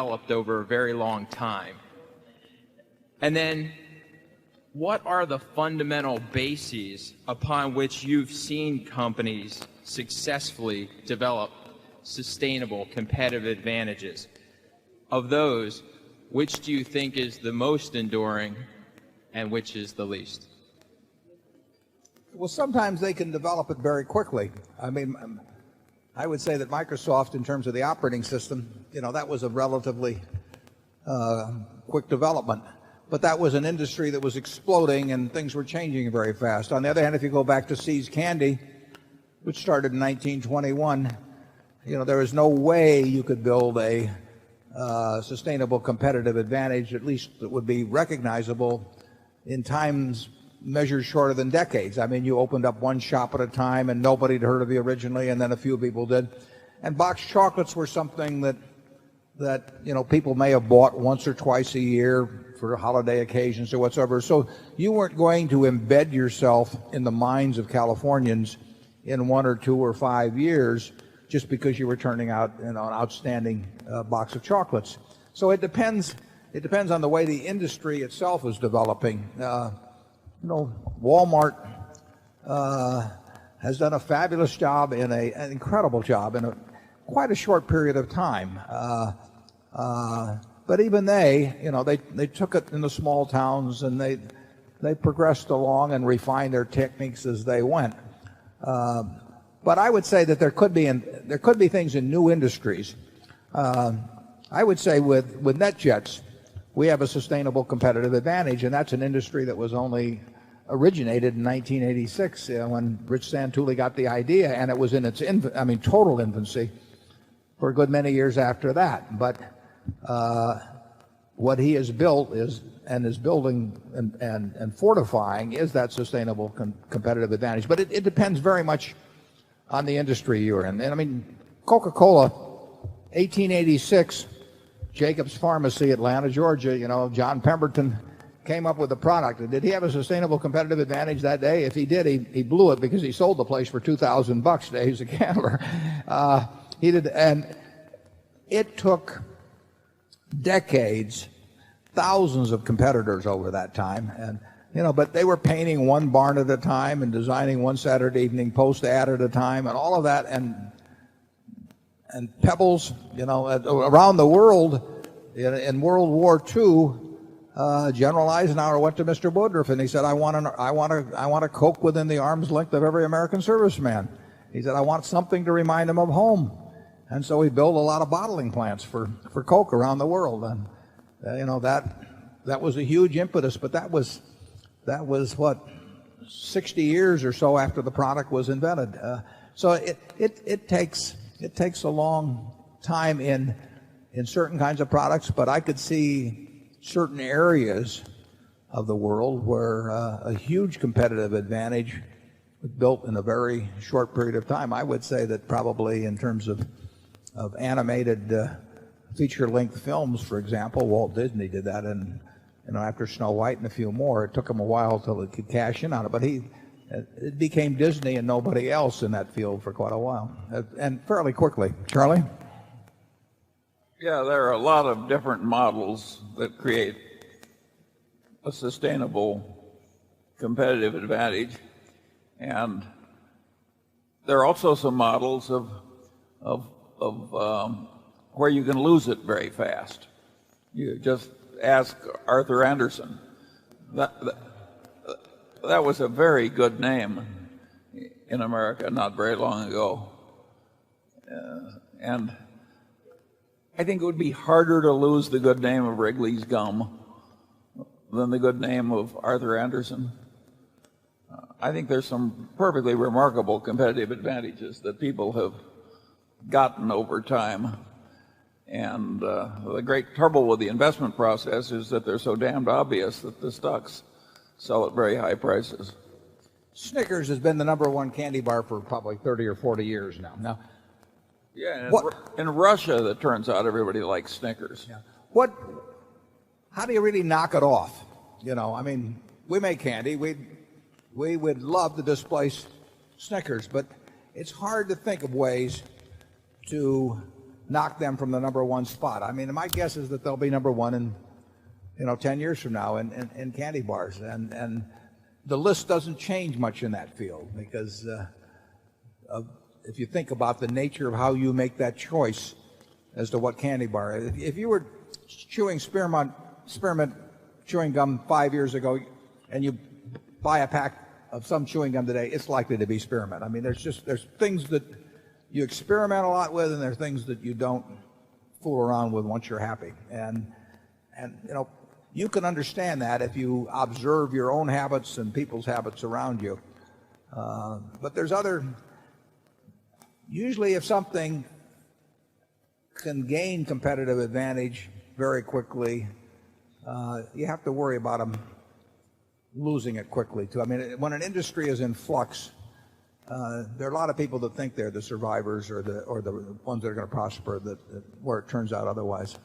developed over a very long time? And then, what are the fundamental bases upon which you've seen companies successfully develop sustainable competitive advantages? Of those, which do you think is the most enduring and which is the least? Well, sometimes they can develop it very quickly. I mean, I would say that Microsoft, in terms of the operating system, that was a relatively quick development. But that was an industry that was exploding and things were changing very fast. On the other hand, if you go back to See's Candy, which started in 1921, there is no way you could build a sustainable competitive advantage, at least that would be recognizable in times measured shorter than decades. I mean, you opened up one shop at a time and nobody had heard of you originally, and then a few people did. And boxed chocolates were something that people may have bought once or twice a year for holiday occasions or whatsoever. So you weren't going to embed yourself in the minds of Californians in 1 or 2 or 5 years just because you were turning out an outstanding box of chocolates. So it depends on the way the industry itself is developing. Walmart has done a fabulous job an incredible job in quite a short period of time. But even they took it in the small towns and they progressed along and refined their techniques as they went. But I would say that there could be things in new industries. I would say with NetJets, we have a sustainable competitive advantage, and that's an industry that was only originated in 1986 when Rich Santulli got the idea, and it was in its total infancy for a good many years after that. But what he has built is building and fortifying is that sustainable competitive advantage. But it depends very much on the industry you're in. And I mean, Coca-Cola, 1886, Jacobs Pharmacy, Atlanta, Georgia, John Pemberton came up with a product. Did he have a sustainable competitive advantage that day? If he did, he blew it because he sold the place for $2,000 today. He's a gambler. He did, and it took decades, thousands of competitors over that time, and but they were painting one barn at a time and designing one Saturday Evening Post ad at a time and all of that, and Pebbles, around the world. In World War II, General Eisenhower went to Mr. Woodruff and he said, I want a Coke within the arm's length of every American serviceman. He said, I want something to remind him of home. And so he built a lot of bottling plants for Coke around the world. And that was a huge impetus, but that was what, 60 years or so after the product was invented. So it takes a long time in certain kinds of products, but I could see certain areas of the world where a huge competitive advantage was built in a very short period of time. I would say that probably in terms of animated feature-length films, for example, Walt Disney did that, and after Snow White and a few more, it took him a while till it could cash in on it. But it became Disney and nobody else in that field for quite a while, and fairly quickly. Charlie? Yeah, there are a lot of different models that create a sustainable competitive advantage, and there are also some models of where you can lose it very fast. You just ask Arthur Andersen. That was a very good name in America not very long ago. And I think it would be harder to lose the good name of Wrigley's Gum than the good name of Arthur Andersen. I think there's some perfectly remarkable competitive advantages that people have gotten over time. And the great trouble with the investment process is that they're so damned obvious that the stocks sell at very high prices. Snickers has been the #1 candy bar for probably 30 or 40 years now. Yeah, in Russia, it turns out everybody likes Snickers. Yeah. How do you really knock it off? I mean, we make candy. We would love to displace Snickers, but it's hard to think of ways to knock them from the #1 spot. I mean, my guess is that they'll be #1 in 10 years from now in candy bars, and the list doesn't change much in that field because if you think about the nature of how you make that choice as to what candy bar, if you were chewing spearmint chewing gum 5 years ago and you buy a pack of some chewing gum today, it's likely to be spearmint. I mean, there's things that you experiment a lot with, and there are things that you don't fool around with once you're happy. And you can understand that if you observe your own habits and people's habits around you. But there's usually if something can gain competitive advantage very quickly, you have to worry about them losing it quickly too. I mean, when an industry is in flux, there are a lot of people that think they're the survivors or the ones that are going to prosper, where it turns out otherwise.